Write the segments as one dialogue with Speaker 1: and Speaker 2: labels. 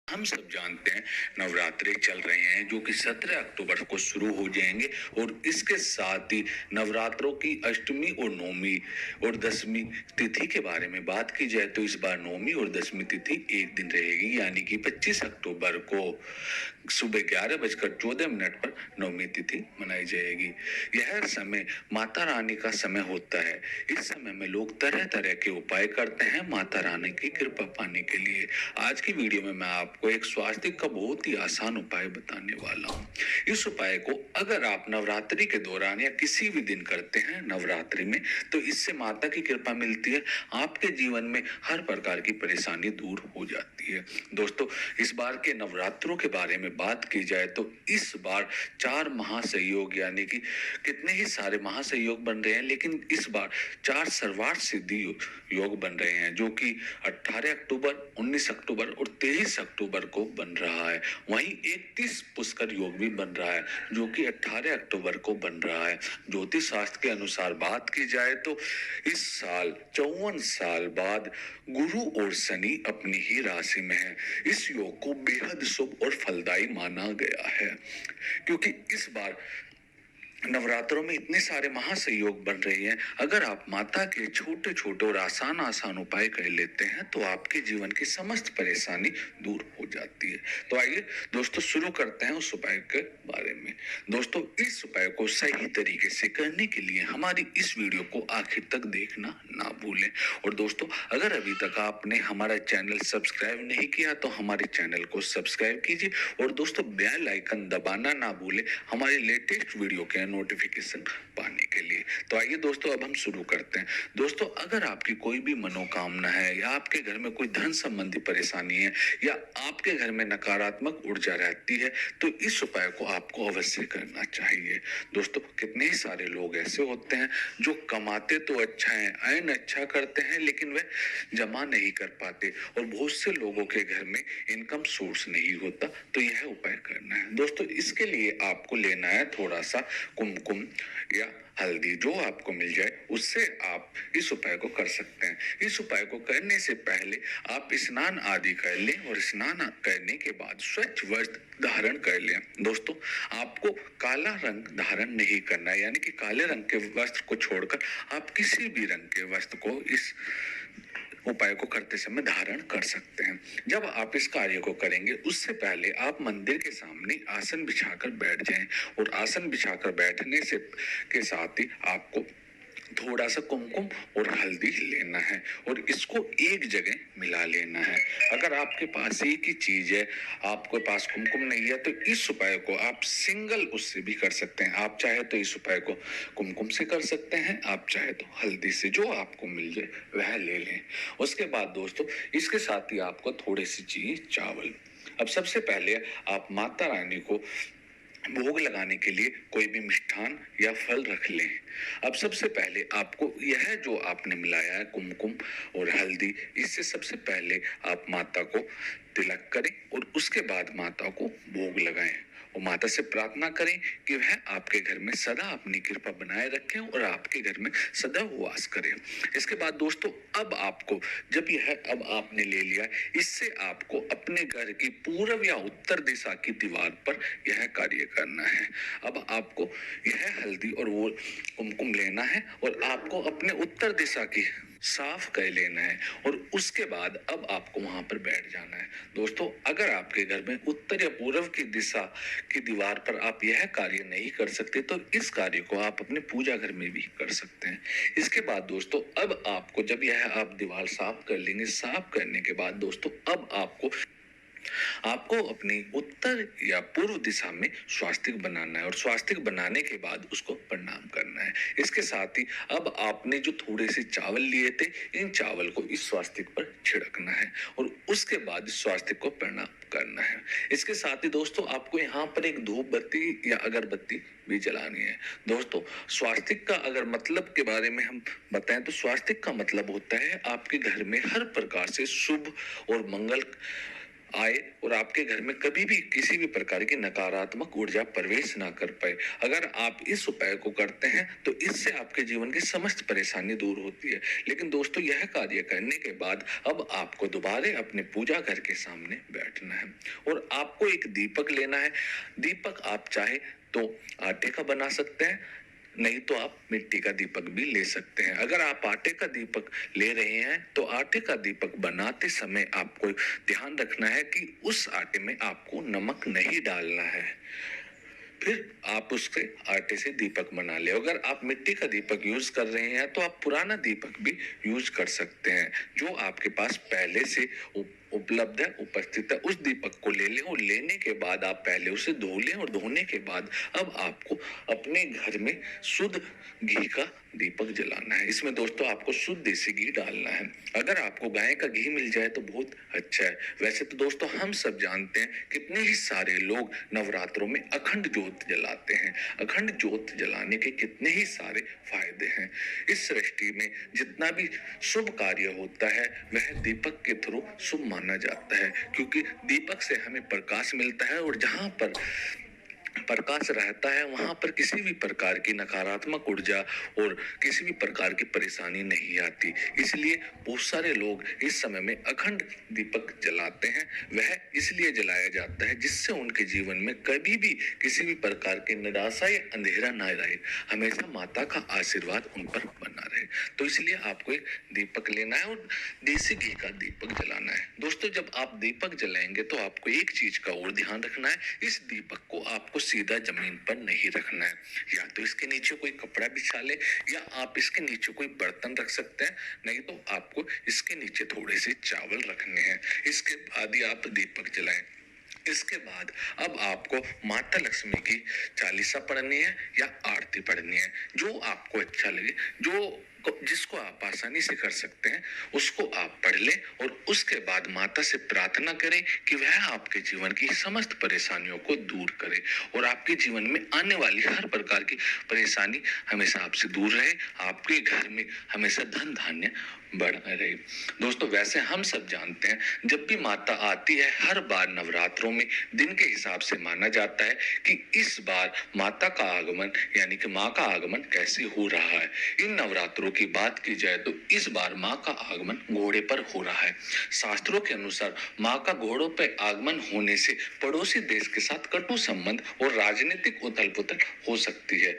Speaker 1: हम सब जानते हैं नवरात्रे चल रहे हैं जो कि 17 अक्टूबर को शुरू हो जाएंगे और इसके साथ ही नवरात्रों की अष्टमी और नवमी और दसवीं तिथि के बारे में बात की जाए तो इस बार नवमी और दसवीं तिथि एक दिन रहेगी, यानी कि 25 अक्टूबर को सुबह 11:14 पर नवमी तिथि मनाई जाएगी। यह समय माता रानी का समय होता है। इस समय में लोग तरह तरह के उपाय करते हैं माता रानी की कृपा पाने के लिए। आज की वीडियो में मैं आपको एक स्वास्थ्य का बहुत ही आसान उपाय बताने वाला हूँ। इस उपाय को अगर आप नवरात्रि के दौरान या किसी भी दिन करते हैं नवरात्रि में, तो इससे माता की कृपा मिलती है। आपके जीवन में हर प्रकार की परेशानी दूर हो जाती है। दोस्तों, इस बार के नवरात्रों के बारे में बात की जाए तो इस बार 4 महासंयोग, यानी कि कितने ही सारे महासंयोग बन रहे हैं, लेकिन इस बार 4 सर्वार्थ सिद्धि योग बन रहे हैं जो कि 18 अक्टूबर, 19 अक्टूबर और 23 अक्टूबर को बन रहा है। वहीं 31 पुष्कर योग भी बन रहा है जो कि 18 अक्टूबर को बन रहा है। ज्योतिष शास्त्र के अनुसार बात की जाए तो इस साल 54 साल बाद गुरु और शनि अपनी ही राशि में है। इस योग को बेहद शुभ और फलदायी माना गया है क्योंकि इस बार नवरात्रों में इतने सारे महासंयोग बन रहे हैं। अगर आप माता के छोटे छोटे और आसान आसान उपाय कर लेते हैं तो आपके जीवन की समस्त परेशानी दूर हो जाती है। तो आइए दोस्तों शुरू करते हैं उस उपाय के बारे में। दोस्तों, इस उपाय को सही तरीके से करने के लिए हमारी इस वीडियो को आखिर तक देखना ना भूलें। और दोस्तों, अगर अभी तक आपने हमारा चैनल सब्सक्राइब नहीं किया तो हमारे चैनल को सब्सक्राइब कीजिए और दोस्तों बेल आइकन दबाना ना भूलें हमारे लेटेस्ट वीडियो के नोटिफिकेशन पाने के लिए। तो आइए दोस्तों अब हम शुरू करते हैं। दोस्तों, अगर आपकी कोई भी मनोकामना है या आपके घर में कोई धन संबंधी परेशानी है या आपके घर में नकारात्मक ऊर्जा रहती है तो इस उपाय को आपको अवश्य करना चाहिए। दोस्तों, कितने ही सारे लोग ऐसे होते हैं जो कमाते तो अच्छा है, अर्न अच्छा करते हैं, लेकिन वह जमा नहीं कर पाते और बहुत से लोगों के घर में इनकम सोर्स नहीं होता। तो यह उपाय करना है। दोस्तों, इसके लिए आपको लेना है थोड़ा सा कुमकुम या हल्दी, जो आपको मिल जाए उससे आप इस उपाय को कर सकते हैं। इस उपाय को करने से पहले आप स्नान आदि कर लें और स्नान करने के बाद स्वच्छ वस्त्र धारण कर लें। दोस्तों, आपको काला रंग धारण नहीं करना है, यानी कि काले रंग के वस्त्र को छोड़कर आप किसी भी रंग के वस्त्र को इस उपाय को करते समय धारण कर सकते हैं। जब आप इस कार्य को करेंगे उससे पहले आप मंदिर के सामने आसन बिछाकर बैठ जाएं और आसन बिछाकर बैठने से के साथ ही आपको थोड़ा सा कुमकुम और हल्दी लेना है और इसको एक जगह मिला लेना है। अगर आपके पास एक ही चीज है, आपके पास कुमकुम नहीं है, तो इस उपाय को आप सिंगल उससे भी कर सकते हैं। आप चाहे तो इस उपाय को कुमकुम से कर सकते हैं, आप चाहे तो हल्दी से, जो आपको मिल जाए वह ले लें। उसके बाद दोस्तों, इसके साथ ही आपको थोड़ी सी चाहिए चावल। अब सबसे पहले आप माता रानी को भोग लगाने के लिए कोई भी मिष्ठान या फल रख लें। अब सबसे पहले आपको यह जो आपने मिलाया है कुमकुम और हल्दी, इससे सबसे पहले आप माता को तिलक करें और उसके बाद माता को भोग लगाएं और माता से प्रार्थना करें कि वह आपके घर में सदा अपनी कृपा बनाए रखें और आपके घर में सदा वास करें। इसके बाद दोस्तों, अब आपको जब यह अब आपने ले लिया, इससे आपको अपने घर की पूर्व या उत्तर दिशा की दीवार पर यह कार्य करना है। अब आपको यह हल्दी और वो कुमकुम लेना है और आपको अपने उत्तर दिशा की साफ कर लेना है और उसके बाद अब आपको वहां पर बैठ जाना है। दोस्तों, अगर आपके घर में उत्तर या पूर्व की दिशा की दीवार पर आप यह कार्य नहीं कर सकते तो इस कार्य को आप अपने पूजा घर में भी कर सकते हैं। इसके बाद दोस्तों, अब आपको जब यह आप दीवार साफ कर लेंगे, साफ करने के बाद दोस्तों अब आपको अपनी उत्तर या पूर्व दिशा में स्वास्तिक बनाना है और स्वास्तिक बनाने के बाद उसको प्रणाम करना है। इसके साथ ही अब आपने जो थोड़े से चावल लिए थे, इन चावल को इस स्वास्तिक पर छिड़कना है और उसके बाद इस स्वास्तिक को प्रणाम करना है। इसके साथ ही दोस्तों, आपको यहाँ पर एक धूप बत्ती या अगरबत्ती भी जलानी है। दोस्तों, स्वास्तिक का अगर मतलब के बारे में हम बताएं तो स्वास्तिक का मतलब होता है आपके घर में हर प्रकार से शुभ और मंगल आए और आपके घर में कभी भी किसी भी प्रकार की नकारात्मक ऊर्जा प्रवेश ना कर पाए। अगर आप इस उपाय को करते हैं तो इससे आपके जीवन की समस्त परेशानी दूर होती है। लेकिन दोस्तों, यह कार्य करने के बाद अब आपको दोबारा अपने पूजा घर के सामने बैठना है और आपको एक दीपक लेना है। दीपक आप चाहे तो आटे का बना सकते हैं, नहीं तो आप मिट्टी का दीपक भी ले सकते हैं। अगर आप आटे का दीपक ले रहे हैं तो आटे का दीपक बनाते समय आपको ध्यान रखना है कि उस आटे में आपको नमक नहीं डालना है। फिर आप उसके आटे से दीपक बना ले। अगर आप मिट्टी का दीपक यूज कर रहे हैं तो आप पुराना दीपक भी यूज कर सकते हैं जो आपके पास पहले से उपलब्ध है, उपस्थित है। उस दीपक को ले लें और लेने के बाद आप पहले उसे धो लें और धोने के बाद अब आपको अपने घर में शुद्ध घी का दीपक जलाना है। इसमें दोस्तों आपको शुद्ध देसी घी डालना है। अगर आपको गाय का घी मिल जाए तो बहुत अच्छा है। वैसे तो दोस्तों हम सब जानते हैं कितने ही सारे लोग नवरात्रों में अखंड ज्योत जलाते हैं। अखंड ज्योत जलाने के कितने ही सारे फायदे हैं। इस सृष्टि में जितना भी शुभ कार्य होता है वह दीपक के थ्रू शुभ माना जाता है, क्योंकि दीपक से हमें प्रकाश मिलता है और जहां पर प्रकाश रहता है वहां पर किसी भी प्रकार की नकारात्मक ऊर्जा और किसी भी प्रकार की परेशानी नहीं आती। इसलिए बहुत सारे लोग इस समय में अखंड दीपक जलाते हैं। वह इसलिए जलाया जाता है जिससे उनके जीवन में कभी भी किसी भी प्रकार की निराशा या अंधेरा ना रहे, हमेशा माता का आशीर्वाद उन पर बना रहे। तो इसलिए आपको एक दीपक लेना है और देसी घी का दीपक जलाना है। दोस्तों, जब आप दीपक जलाएंगे तो आपको एक चीज का और ध्यान रखना है, इस दीपक को आपको सीधा जमीन पर नहीं रखना है। या तो इसके नीचे कोई कपड़ा बिछा ले या आप इसके नीचे कोई बर्तन रख सकते हैं, नहीं तो आपको इसके नीचे थोड़े से चावल रखने हैं। इसके बाद ही आप दीपक जलाएं। इसके बाद अब आपको माता लक्ष्मी की चालीसा पढ़नी है या आरती पढ़नी है, जो आपको अच्छा लगे, जिसको आप आसानी से कर सकते हैं उसको आप पढ़ लें और उसके बाद माता से प्रार्थना करें कि वह आपके जीवन की समस्त परेशानियों को दूर करे और आपके जीवन में आने वाली हर प्रकार की परेशानी हमेशा आपसे दूर रहे, आपके घर में हमेशा धन धान्य बढ़ रहे। दोस्तों, वैसे हम सब जानते हैं जब भी माता आती है हर बार नवरात्रों में दिन के हिसाब से माना जाता है कि इस बार माता का आगमन यानी कि माँ का आगमन कैसे हो रहा है। इन नवरात्रों की बात की जाए तो इस बार माँ का आगमन घोड़े पर हो रहा है। शास्त्रों के अनुसार माँ का घोड़ों पर आगमन होने से पड़ोसी देश के साथ कटु संबंध और राजनीतिक उथल पुथल हो सकती है।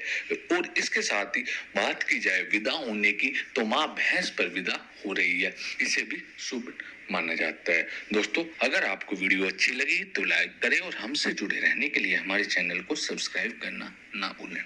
Speaker 1: और इसके साथ ही बात की जाए विदा होने की तो माँ भैंस पर विदा हो रही है, इसे भी शुभ माना जाता है। दोस्तों, अगर आपको वीडियो अच्छी लगी तो लाइक करें और हमसे जुड़े रहने के लिए हमारे चैनल को सब्सक्राइब करना ना भूलें।